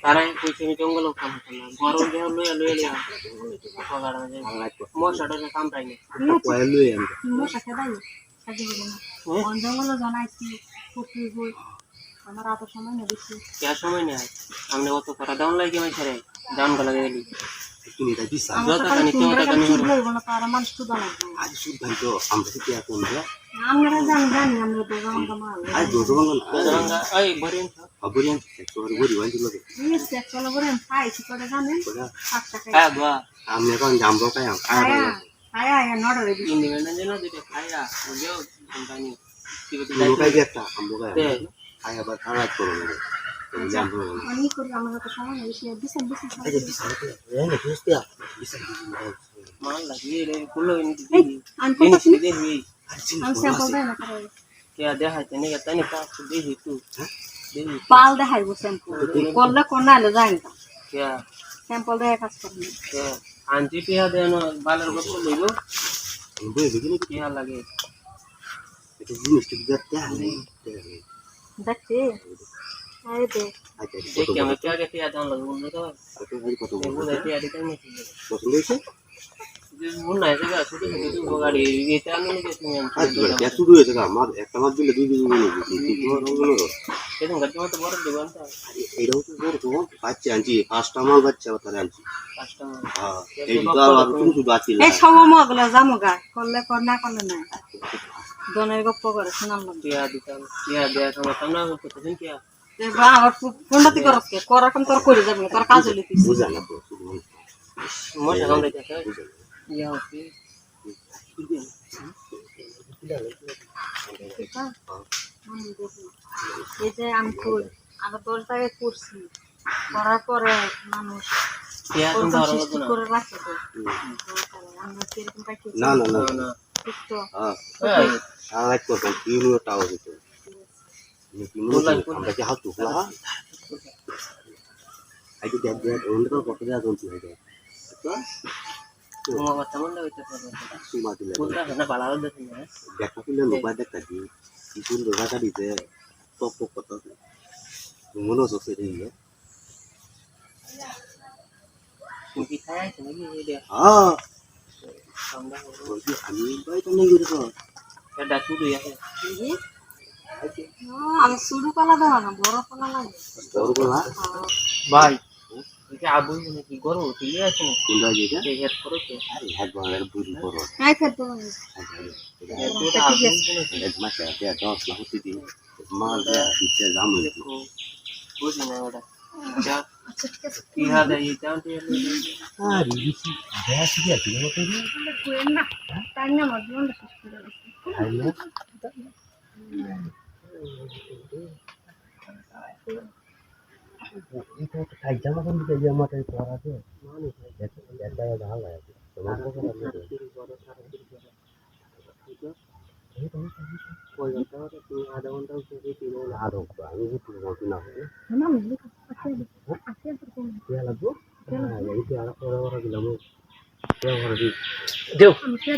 তারাই কইছে জঙ্গল কাম করে না গরম দেহ লইয়া লইয়া লইয়া মশাটা কাম পাই না মশা খেদাই সাজি বলে না জঙ্গল জানাইছি পুকুর বই আমার এত সময় না বেশি কে সময় নেই আমনে অত করা দাউন লাগে মাই ছেড়ে দাউন গলা গেলি তুমি এটা দিছ যত কানি তোমরা কানি হইব না তার মানুষ তো দাও আজ সুদান্ত আমরা কি এখন যা আমরা জানি আমরা তো জানতাম না আজ দোজবাঙ্গা দোজবাঙ্গা এই বরিন বরিন সেক্টর বরি ওয়ান দিলো এই সেক্টর বরিন খাইছি করে জানেন 5 টাকা হ্যাঁ বাহ আমি এখন জামবো খাই আয়া নড়ে দিই ইন্ডিপেন্ডেন্ট যেন দিতে খাইয়া ওদেও কোম্পানি লোকাই একটা আমবো খাই খাই আবার খারাপ করো না জামবো আমি করি আমরা তো সময় নেই সে দিছেন এই যে দিছ এই না বুঝতিয়া দিছ মান লাগিয়ে রে কুলো ইনি আমি কত দেখি আমি স্যাম্পল দেই না করে কে দেখাইতে নেই তানি কাজ দেখি তুই দেখি পাল দেখাইব স্যাম্পল করলে কোনালে যাই না কে স্যাম্পল দেখাই কাজ করবে কে আনটি পিয়া দেন বালের কত লইব বই দেখি কি লাগে এটা জিনিসটা দেখতে হবে দেখছি আরে দে দেখি আমি কে পিয়া দাম লাগবে বললো তো কত বুঝাই পিয়া দিতে নি পছন্দ হয়েছে মন নাই যে ছোট ছোট গাড়ি এটা আমি নিয়ে তুমি আজ বড় কে শুরু হয়েছে আমার একটা মাস দিলে দুই দিন নিয়ে নিবি তোমার হলো সেদিন গাড়ি তো বড় দেবেন তো এটাও তো বড় তো বাচ্চা আনছি 5টা মাল বাচ্চা তারে আনছি কাস্টমার হ্যাঁ এই তো আর তুমি শুধু বাচ্চা এই সব মগলা জামু গা করলে কর না করলে না দনের গপ্প করে শুনাম না পিয়া দিতাম পিয়া দেয়া সময় তোমরা কতদিন পিয়া এ বা আমার ফোনটাতে করস কে কর এখন তোর করে যাবে তোর কাজ হলি পিস বুঝা না তো শুধু মশা কামড়ে যাচ্ছে ইয়া হচ্ছে এই যে আমি কই আগে 10 টাকা করছি করার পরে মানুষ পিয়া কিন্তু আরো সৃষ্টি করে রাখে তো আমরা কিরকম পাই না না না না ঠিক তো হ্যাঁ সারা তো কিলো টাও দিতে আমরা কি হাত টুকলা আইতে দেখ দেখ অন্য কত দেয়া দন্তি হয়ে যায় তোমার কথা মনে হইতে পারে সুমা দিলে পুরা না বালাও দেখি না দেখা দিলে মোবাইল দেখা দি কিছু লোকা দিতে টপ টপ কত মনে হচ্ছে রে কি খায় তুমি এই হ্যাঁ আমরা আমি ভাই তো নেই গেছো এটা শুরু আছে আমি শুরু কলা দেওয়া না বড় কলা লাগে তোর বলা ভাই এটা আবু কি গরম তুই আছে কোনটা যেটা এই হেড করো তো আরে হাত বাড়ার বুড়ি করো নাই খেতে এটা আবু এক মাসে আছে 10 লাখ হতে দিন মাল দেয়া দিতে জামু বুঝি না ওটা যা কি হাদা এই চান্তে আরে দিছি দেয়া কি আছে মতো দি কোয়েন না তাই না মজুন শেষ করে আইলো এটা তো কাজ জামা কোন দিকে জামাটা পরা আছে মানে এটা ভালো লাগে তোমার কথা আমি কই ঘন্টা তুমি আধা ঘন্টা উঠে তিন আধা ঘন্টা আমি কি বলছি না না মিলি আছে তো কোন কি লাগবো এই কি আর পরে দিলাম দেও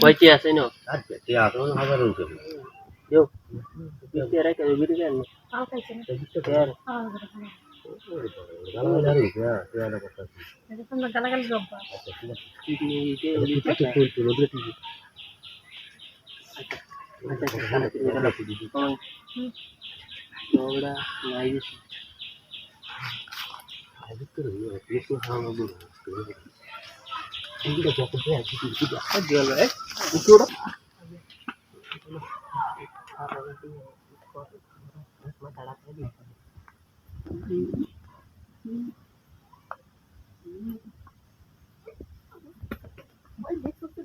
কইতে আছে না আচ্ছা তে এখন হাজার হইছে দেও বিতে রাখা বিতে কেন পাও খাইছে না यार গালা গালা হইছে তে আর কথা এটা তোমরা গালাগালি জব্বা আচ্ছা ঠিক আছে ठीक नहीं ये এটা তো তুই রোদে ঠিক अच्छा खाना पीना लग गई कौन थोड़ा नाइस আজ তো রইছে কিছু হাওয়া বল ঠিক আছে যত আছে ঠিক আছে दिया है তোরা ভাই দেখো তো